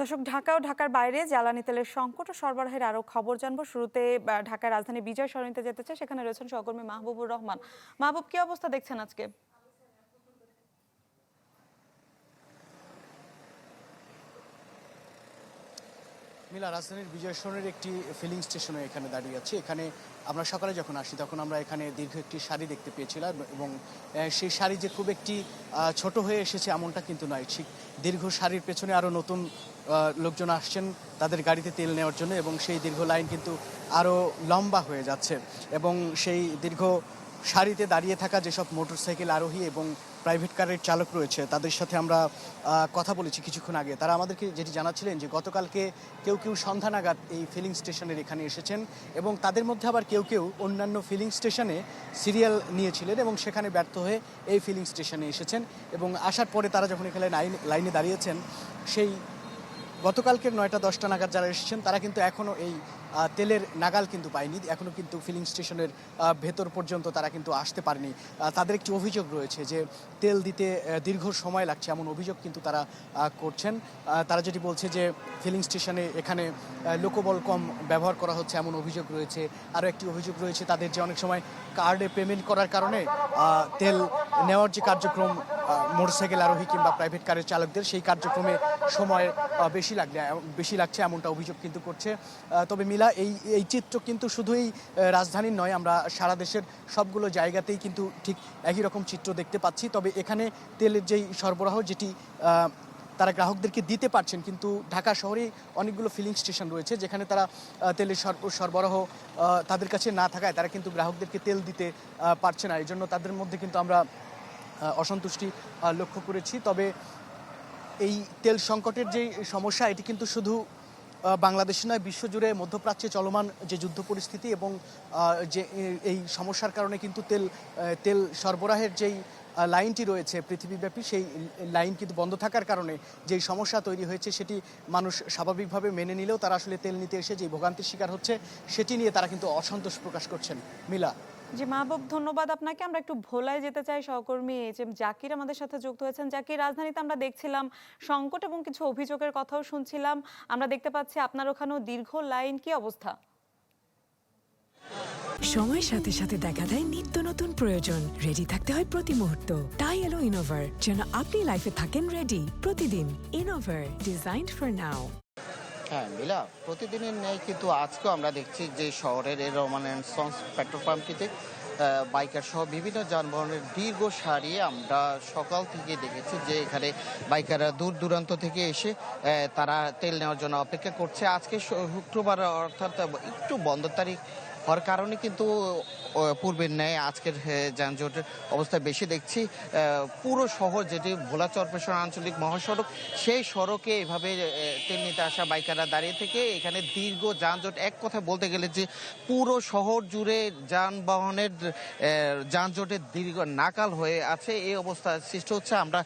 দর্শক, ঢাকা ও ঢাকার বাইরে জ্বালানি তেলের সংকট ও সরবরাহের আরো খবর জানবো। শুরুতে ঢাকার রাজধানী বিজয় সরণিতে যেতে চাই, সেখানে রয়েছেন সহকর্মী মাহবুবুর রহমান। মাহবুব, কি অবস্থা দেখছেন আজকে? মিলা, রাজধানীর বিজয় সরণির একটি ফিলিং স্টেশনে এখানে দাঁড়িয়ে আছি। এখানে আমরা সকালে যখন আসি তখন আমরা এখানে দীর্ঘ একটি সারি দেখতে পেয়েছিলাম এবং সেই সারি যে খুব একটি ছোট হয়ে এসেছে এমনটা কিন্তু নয়। ঠিক দীর্ঘ সারির পেছনে আরও নতুন লোকজন আসছেন তাদের গাড়িতে তেল নেওয়ার জন্য এবং সেই দীর্ঘ লাইন কিন্তু আরও লম্বা হয়ে যাচ্ছে এবং সেই দীর্ঘ সারিতে দাঁড়িয়ে থাকা যেসব মোটরসাইকেল আরোহী এবং প্রাইভেট কারের চালক রয়েছে তাদের সাথে আমরা কথা বলেছি কিছুক্ষণ আগে। তারা আমাদেরকে যেটি জানাচ্ছিলেন যে গতকালকে কেউ কেউ সন্ধ্যা নাগাদ এই ফিলিং স্টেশনের এখানে এসেছেন এবং তাদের মধ্যে আবার কেউ কেউ অন্যান্য ফিলিং স্টেশনে সিরিয়াল নিয়েছিলেন এবং সেখানে ব্যর্থ হয়ে এই ফিলিং স্টেশনে এসেছেন এবং আসার পরে তারা যখন এখানে লাইনে দাঁড়িয়েছেন সেই গতকালকের ৯টা-১০টা নাগাদ যারা এসেছেন তারা কিন্তু এখনও এই তেলের নাগাল কিন্তু পায়নি। এখনও কিন্তু ফিলিং স্টেশনের ভেতর পর্যন্ত তারা কিন্তু আসতে পারেনি। তাদের একটি অভিযোগ রয়েছে যে তেল দিতে দীর্ঘ সময় লাগছে, এমন অভিযোগ কিন্তু তারা করছেন। তারা যেটি বলছে যে ফিলিং স্টেশনে এখানে লোকবল কম ব্যবহার করা হচ্ছে, এমন অভিযোগ রয়েছে। আরও একটি অভিযোগ রয়েছে তাদের যে অনেক সময় কার্ডে পেমেন্ট করার কারণে তেল নেওয়ার যে কার্যক্রম মোটরসাইকেল আরোহী কিংবা প্রাইভেট কারের চালকদের, সেই কার্যক্রমে সময় বেশি লাগছে এমনটা অভিযোগ কিন্তু করছে। তবে মিলা, এই চিত্র কিন্তু শুধুই রাজধানীর নয়, আমরা সারা দেশের সবগুলো জায়গাতেই কিন্তু ঠিক একই রকম চিত্র দেখতে পাচ্ছি। তবে এখানে তেলের যেই সরবরাহ যেটি তারা গ্রাহকদেরকে দিতে পারছেন, কিন্তু ঢাকা শহরেই অনেকগুলো ফিলিং স্টেশন রয়েছে যেখানে তারা তেলের সরবরাহ তাদের কাছে না থাকায় তারা কিন্তু গ্রাহকদেরকে তেল দিতে পারছে না। এই জন্য তাদের মধ্যে কিন্তু আমরা অসন্তুষ্টি লক্ষ্য করেছি। তবে এই তেল সংকটের যে সমস্যা, এটি কিন্তু শুধু বাংলাদেশে নয়, বিশ্বজুড়ে মধ্যপ্রাচ্যে চলমান যে যুদ্ধ পরিস্থিতি এবং যে এই সমস্যার কারণে কিন্তু তেল সরবরাহের যেই লাইনটি রয়েছে পৃথিবীব্যাপী, সেই লাইন কিন্তু বন্ধ থাকার কারণে যেই সমস্যা তৈরি হয়েছে সেটি মানুষ স্বাভাবিকভাবে মেনে নিলেও তারা আসলে তেল নিতে এসে যে ভোগান্তির শিকার হচ্ছে সেটি নিয়ে তারা কিন্তু অসন্তোষ প্রকাশ করছেন। মিলা। জি মাহবুব, ধন্যবাদ আপনাকে। আমরা একটু ভোলায় যেতে চাই, সহকর্মী জাকির আমাদের সাথে যুক্ত হয়েছেন। জাকির, রাজধানীতে আমরা দেখছিলাম সংকট এবং কিছু অভিযোগের কথাও শুনছিলাম। আমরা দেখতে পাচ্ছি আপনার ওখানেও দীর্ঘ লাইন, কি অবস্থা? সময়ের সাথে সাথে দেখা দেয় নিত্য নতুন প্রয়োজন। রেডি থাকতে হয় প্রতি মুহূর্ত। তাই এলো ইনোভার, যেন আপনি লাইফে থাকেন রেডি প্রতিদিন। Innova, designed for now. হ্যাঁ মিলা, প্রতিদিনের ন্যায় কিন্তু আজকেও আমরা দেখছি যে শহরের এই রোমানেন্স পেট্রোল পাম্পটিতে বাইকার সহ বিভিন্ন যানবাহনের দীর্ঘ সারি আমরা সকাল থেকে দেখেছি যে এখানে বাইকাররা দূর দূরান্ত থেকে এসে তারা তেল নেওয়ার জন্য অপেক্ষা করছে। আজকে শুক্রবার, অর্থাৎ একটু বন্ধ তারিখ হওয়ার কারণে কিন্তু পূর্বের ন্যায় আজকের যানজটের অবস্থা বেশি দেখছি। পুরো শহর, যেটি ভোলা চরপেশন আঞ্চলিক মহাসড়ক, সেই সড়কে এভাবে তেল নিতে আসা বাইকাররা দাঁড়িয়ে থেকে এখানে দীর্ঘ যানজট। এক কথা বলতে গেলে যে পুরো শহর জুড়ে যানবাহনের যানজটের দীর্ঘ নাকাল হয়ে আছে, এই অবস্থা সৃষ্টি হচ্ছে। আমরা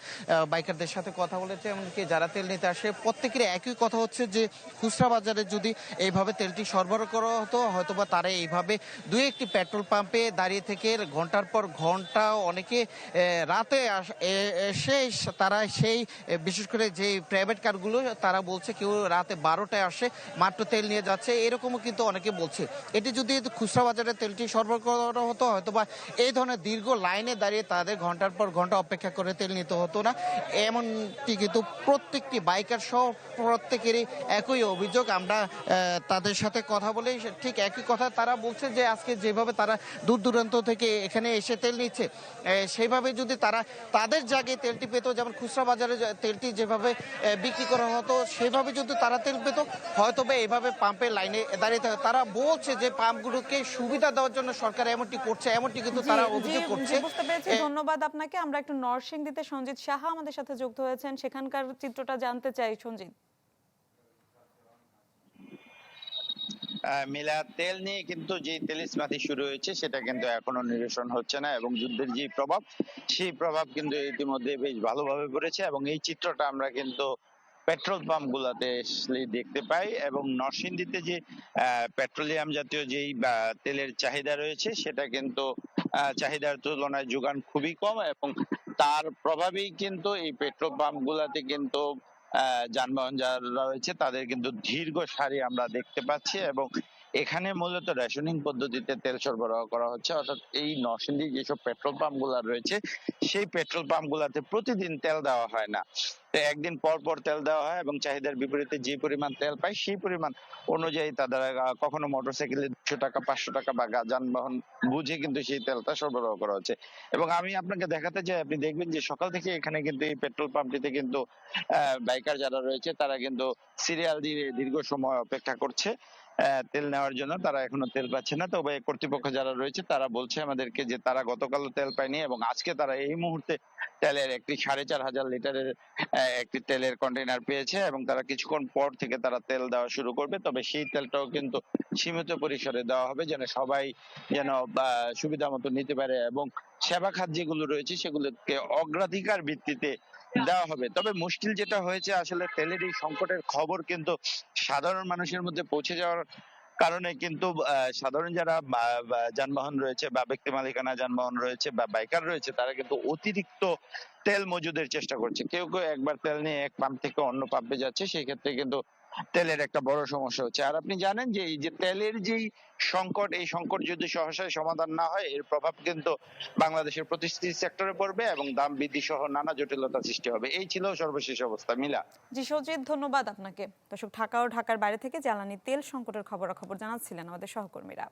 বাইকারদের সাথে কথা বলেছি, এমনকি যারা তেল নিতে আসে প্রত্যেকের একই কথা হচ্ছে যে খুচরা বাজারে যদি এইভাবে তেলটি সরবরাহ করা হতো হয়তোবা তারা এইভাবে দুই একটি পেট্রোল পাম্পে দাঁড়িয়ে থেকে ঘন্টার পর ঘন্টা, অনেকে রাতে এসে তারা সেই বিশেষ করে যে প্রাইভেট কারগুলো, তারা বলছে কেউ রাতে 12টায় আসে মাত্র তেল নিয়ে যাচ্ছে, এরকমও কিন্তু অনেকে বলছে। এটি যদি খুচরা বাজারে তেলটি সরবরাহ করা হতো হয়তোবা এই ধরনের দীর্ঘ লাইনে দাঁড়িয়ে তাদের ঘন্টার পর ঘন্টা অপেক্ষা করে তেল নিতে হতো না। এমনটি কিন্তু প্রত্যেকটি বাইকার সহ প্রত্যেকেরই একই অভিযোগ। আমরা তাদের সাথে কথা বলে ঠিক একই কথা তারা বলছে যে আজকে যেভাবে তারা দূর দূরান্ত থেকে এখানে এসে তেল নিচ্ছে, সেইভাবে যদি তারা তাদের জায়গায় তেলটি পেত, যেমন খুচরা বাজারে তেলটি যেভাবে বিক্রি করা হতো সেভাবে যদি তারা তেল পেত হয়তো বা এইভাবে পাম্পের লাইনে দাঁড়িয়ে থাকে। তারা বলছে যে পাম্পগুলোকে সুবিধা দেওয়ার জন্য সরকার এমনটি করছে, এমনটি কিন্তু তারা অভিযোগ করছে। বুঝতে পেরেছি, ধন্যবাদ আপনাকে। আমরা একটু নরসিংদীতে সঞ্জিত সাহা আমাদের সাথে যুক্ত হয়েছেন, সেখানকার চিত্রটা জানতে চাই। সঞ্জিত। মিলা, তেল নিয়ে কিন্তু যে তেলিস্মাতি শুরু হয়েছে সেটা কিন্তু এখনো নিরসন হচ্ছে না এবং যুদ্ধের যে প্রভাব, সেই প্রভাব কিন্তু ইতিমধ্যে বেশ ভালোভাবে পড়েছে এবং এই চিত্রটা আমরা কিন্তু পেট্রোল পাম্প গুলাতে দেখতে পাই এবং নরসিংদীতে যে পেট্রোলিয়াম জাতীয় যেই তেলের চাহিদা রয়েছে সেটা কিন্তু চাহিদার তুলনায় যোগান খুবই কম এবং তার প্রভাবেই কিন্তু এই পেট্রোল পাম্প গুলাতে কিন্তু যানবাহন যারা রয়েছে তাদের কিন্তু দীর্ঘ সারি আমরা দেখতে পাচ্ছি এবং এখানে মূলত রেশনিং পদ্ধতিতে তেল সরবরাহ করা হচ্ছে, অর্থাৎ এই নরসিংদী যেসব পেট্রোল পাম্প গুলা রয়েছে সেই পেট্রোল পাম্প গুলাতে প্রতিদিন তেল দেওয়া হয় না, তো একদিন পর পর তেল দেওয়া হয় এবং চাহিদার বিপরীতে যে পরিমাণ তেল পায় সেই পরিমাণ অনুযায়ী তাদের কখনো মোটরসাইকেলে 200 টাকা 500 টাকা বা যানবাহন বুঝে কিন্তু সেই তেলটা সরবরাহ করা হচ্ছে। এবং আমি আপনাকে দেখাতে চাই, আপনি দেখবেন যে সকাল থেকে এখানে কিন্তু এই পেট্রোল পাম্পটিতে কিন্তু বাইকার যারা রয়েছে তারা কিন্তু সিরিয়াল দিয়ে দীর্ঘ সময় অপেক্ষা করছে তেল নেওয়ার জন্য। তারা এখনো তেল পাচ্ছে না, তবে কর্তৃপক্ষ যারা রয়েছে তারা বলছে আমাদেরকে যে তারা গতকালও তেল পায়নি এবং আজকে তারা এই মুহূর্তে তেলের একটি 4,500 লিটারের একটি তেলের কন্টেইনার পেয়েছে এবং তারা কিছুক্ষণ পর থেকে তারা তেল দেওয়া শুরু করবে। তবে সেই তেলটাও কিন্তু সীমিত পরিসরে দেওয়া হবে যেন সবাই যেন সুবিধা মতো নিতে পারে এবং সেবা খাত যেগুলো রয়েছে সেগুলোকে অগ্রাধিকার ভিত্তিতে দেওয়া হবে। তবে মুশকিল যেটা হয়েছে, আসলে তেলের এই সংকটের খবর কিন্তু সাধারণ মানুষের মধ্যে পৌঁছে যাওয়ার কারণে কিন্তু সাধারণ যারা যানবাহন রয়েছে বা ব্যক্তি মালিকানা যানবাহন রয়েছে বা বাইকার রয়েছে তারা কিন্তু অতিরিক্ত তেল মজুদের চেষ্টা করছে। কেউ কেউ একবার তেল নিয়ে এক পাম্প থেকে অন্য পাম্পে যাচ্ছে, সেই ক্ষেত্রে কিন্তু তেলের একটা বড় সমস্যা হচ্ছে। আর আপনি জানেন যে এই যে তেলের যেই সংকট, এই সংকট যদি সহসায় সমাধান না হয় এর প্রভাব কিন্তু বাংলাদেশের প্রতিটি সেক্টরে পড়বে এবং দাম বৃদ্ধি সহ নানা জটিলতা সৃষ্টি হবে। এই ছিল সর্বশেষ অবস্থা। মিলা। জি সজিত, ধন্যবাদ আপনাকে। দর্শক, ঢাকা ও ঢাকার বাইরে থেকে জ্বালানি তেল সংকটের খবরাখবর জানাচ্ছিলেন আমাদের সহকর্মীরা।